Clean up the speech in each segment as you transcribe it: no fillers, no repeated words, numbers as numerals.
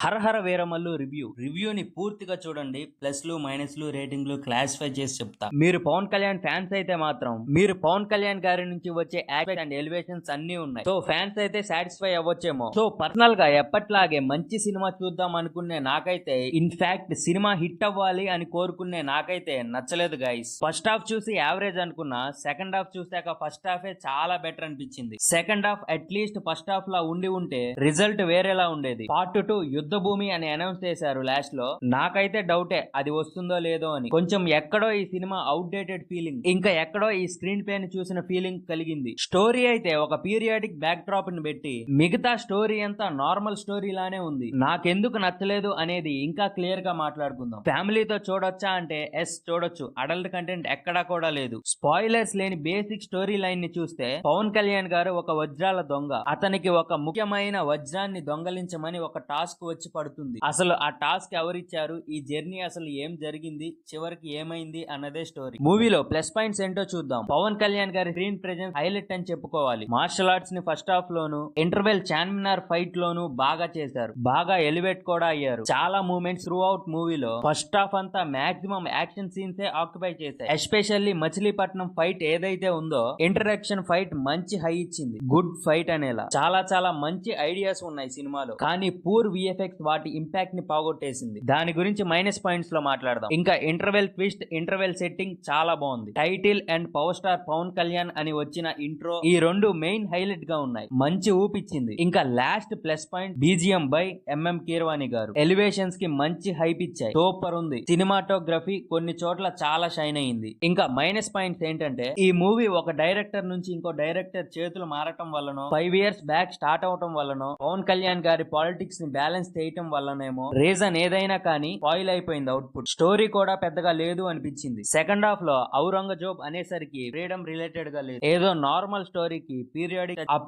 హరహర వీరమల్లు రివ్యూని పూర్తిగా చూడండి. ప్లస్లు మైనస్లు రేటింగ్లు క్లాసిఫై చేసి చెప్తా. మీరు పవన్ కళ్యాణ్ ఫ్యాన్స్ అయితే మాత్రం మీరు పవన్ కళ్యాణ్ గారి నుంచి వచ్చే యాక్ట్ అండ్ ఎలివేషన్స్ అన్ని ఉన్నాయి. సో ఫ్యాన్స్ అయితే సాటిస్ఫై అవ్వచ్చేమో. సో పర్సనల్ గా ఎప్పట్లాగే మంచి సినిమా చూద్దాం అనుకునే నాకైతే ఇన్ఫాక్ట్ సినిమా హిట్ అవ్వాలి అని కోరుకునే నాకైతే నచ్చలేదు గైస్. ఫస్ట్ హాఫ్ చూసి యావరేజ్ అనుకున్నా, సెకండ్ హాఫ్ చూసాక ఫస్ట్ హాఫే చాలా బెటర్ అనిపించింది. Second half atleast first half లా ఉంటే రిజల్ట్ వేరేలా ఉండేది. పార్ట్ 2 యుద్ధ భూమి అని అనౌన్స్ చేశారు లాస్ట్ లో. నాకైతే డౌటే అది వస్తుందో లేదో అని. కొంచెం ఎక్కడో ఈ సినిమా అవుట్ డేటెడ్ ఫీలింగ్, ఇంకా ఎక్కడో ఈ స్క్రీన్ ప్లే ని చూసిన ఫీలింగ్ కలిగింది. స్టోరీ అయితే ఒక పీరియాడిక్ బ్యాక్ డ్రాప్ ని పెట్టి మిగతా స్టోరీ అంతా నార్మల్ స్టోరీ లానే ఉంది. నాకెందుకు నచ్చలేదు అనేది ఇంకా క్లియర్ గా మాట్లాడుకుందాం. ఫ్యామిలీతో చూడొచ్చా అంటే ఎస్ చూడొచ్చు. అడల్ట్ కంటెంట్ ఎక్కడా కూడా లేదు. స్పాయిలర్స్ లేని బేసిక్ స్టోరీ లైన్ ని చూస్తే పవన్ కళ్యాణ్ గారు ఒక వజ్రాల దొంగ. అతనికి ఒక ముఖ్యమైన వజ్రాన్ని దొంగలించమని ఒక టాస్క్ వచ్చి పడుతుంది. అసలు ఆ టాస్క్ ఎవరిచ్చారు, ఈ జర్నీ అసలు ఏం జరిగింది, చివరికి ఏమైంది అన్నదే స్టోరీ. మూవీలో ప్లస్ పాయింట్స్ ఏంటో చూద్దాం. పవన్ కళ్యాణ్ గారి స్క్రీన్ ప్రెజెన్స్ హైలైట్ అని చెప్పుకోవాలి. మార్షల్ ఆర్ట్స్ ని ఫస్ట్ హాఫ్ లోను, ఇంటర్వెల్ చార్మినార్ ఫైట్ లోను బాగా చేశారు. బాగా ఎలివేట్ కూడా అయ్యారు. చాలా మూమెంట్స్ త్రూ అవుట్ మూవీలో. ఫస్ట్ హాఫ్ అంతా మాక్సిమం యాక్షన్ సీన్స్ ఆక్యుపై చేశాయి. ఎస్పెషల్లీ మచిలీపట్నం ఫైట్ ఏదైతే ఉందో, ఇంట్రడక్షన్ ఫైట్ మంచి హై ఇచ్చింది. గుడ్ ఫైట్ అనేలా చాలా చాలా మంచి ఐడియాస్ ఉన్నాయి సినిమాలో. కానీ పూర్ విఎఫ్ఎక్స్ వాటి ఇంపాక్ట్ ని పోగొట్టేసింది. దాని గురించి మైనస్ పాయింట్స్ లో మాట్లాడదాం. ఇంకా ఇంటర్వెల్ ట్విస్ట్, ఇంటర్వెల్ సెట్టింగ్ చాలా బాగుంది. Title and power star Pawan Kalyan అని వచ్చిన ఇంట్రో, ఈ రెండు మెయిన్ హైలైట్ గా ఉన్నాయి. మంచి ఊపిచ్చింది. ఇంకా last plus point BGM by MM Keeravani గారు. ఎలివేషన్స్ కి మంచి హైప్ ఇచ్చాయి. సూపర్ ఉంది. సినిమాటోగ్రఫీ కొన్ని చోట్ల చాలా షైన్ అయింది. ఇంకా మైనస్ పాయింట్స్ ఏంటంటే ఈ మూవీ ఒక డైరెక్టర్ నుంచి ఇంకో డైరెక్టర్ చేతులు మారటం వల్లనో, 5 years బ్యాక్ స్టార్ట్ అవటం వల్లనో, పవన్ కళ్యాణ్ గారి పాలిటిక్స్ ని బ్యాలెన్స్ చేయటం వల్లనేమో, రీజన్ ఏదైనా కానీ స్పాయిల్ అయిపోయింది అవుట్పుట్. స్టోరీ కూడా పెద్దగా లేదు అనిపించింది. సెకండ్ హాఫ్ లో ఔరంగజేబ్ అనేసరికి ఫ్రీడమ్ రిలేటెడ్ గా లేదు. ఏదో నార్మల్ స్టోరీకి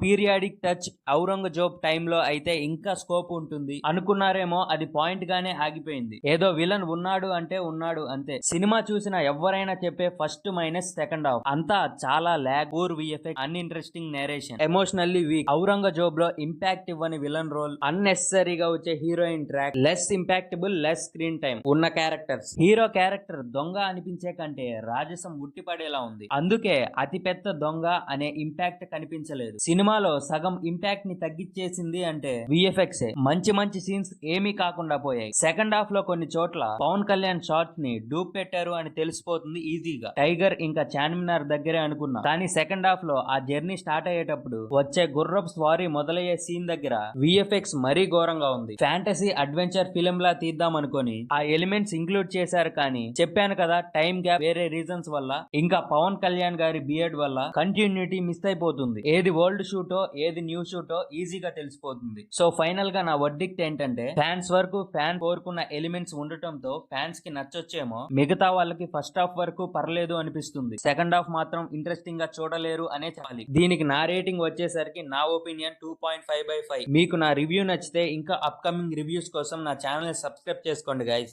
పీరియాడిక్ టచ్ ఔరంగజేబ్ టైమ్ లో అయితే ఇంకా స్కోప్ ఉంటుంది అనుకున్నారేమో, అది పాయింట్ గానే ఆగిపోయింది. ఏదో విలన్ ఉన్నాడు అంటే ఉన్నాడు అంతే. సినిమా చూసిన ఎవరైనా చెప్పే ఫస్ట్ మైనస్ సెకండ్ హాఫ్ అంతా చాలా lag, poor VFX, uninteresting narration, emotionally weak. Aurangzeb లో ఇంపాక్ట్ ఇవ్వని విలన్ రోల్, అన్నెసరీగా వచ్చే heroine track, less impactable, less screen time ఉన్న క్యారెక్టర్స్. హీరో క్యారెక్టర్ దొంగ అనిపించే కంటే రాజసం ఉట్టిపడేలా ఉంది. అందుకే అతి పెద్ద దొంగ అనే ఇంపాక్ట్ కనిపించలేదు. సినిమాలో సగం ఇంపాక్ట్ ని తగ్గించేసింది అంటే విఎఫ్ఎక్స్. మంచి సీన్స్ ఏమీ కాకుండా పోయాయి. సెకండ్ హాఫ్ లో కొన్ని చోట్ల పవన్ కళ్యాణ్ షార్ట్స్ ని డూప్ పెట్టారు అని తెలిసిపోతుంది ఈజీగా. టైగర్ ఇంకా చార్మినార్ దగ్గరే అనుకున్నా, కానీ సెకండ్ హాఫ్ లో ఆ జర్నీ స్టార్ట్ అయ్యేటప్పుడు వచ్చే గుర్రపు స్వారీ మొదలయ్యే సీన్ దగ్గర విఎఫ్ఎక్స్ మరీ ఘోరంగా ఉంది. ఫ్యాంటసీ అడ్వెంచర్ ఫిలిం లా తీద్దాం అనుకొని ఆ ఎలిమెంట్స్ ఇంక్లూడ్ చేశారు, కానీ చెప్పాను కదా టైం గ్యాప్, వేరే రీజన్స్ వల్ల, ఇంకా పవన్ కళ్యాణ్ గారి బియర్డ్ వల్ల కంటిన్యూటీ మిస్ అయిపోతుంది. ఏది ఓల్డ్ షూటో ఏది న్యూ షూటో ఈజీగా తెలిసిపోతుంది. సో ఫైనల్ గా నా వర్డిక్ట్ ఏంటంటే, ఫ్యాన్స్ వరకు ఫ్యాన్ కోరుకున్న ఎలిమెంట్స్ ఉండటంతో ఫ్యాన్స్ కి నచ్చొచ్చేమో, మిగతా వాళ్ళకి ఫస్ట్ హాఫ్ వరకు పర్లేదు అనిపిస్తుంది. సెకండ్ హాఫ్ మాత్రం ఇంట్రెస్టింగ్ గా చూడలేరు అనే చెప్పాలి. దీనికి నా రేటింగ్ వచ్చేసరికి నా ఒపీనియన్ 2.5/5. మీకు నా రివ్యూ నచ్చితే ఇంకా అప్కమింగ్ రివ్యూస్ కోసం నా ఛానల్ సబ్స్క్రైబ్ చేసుకోండి గైస్.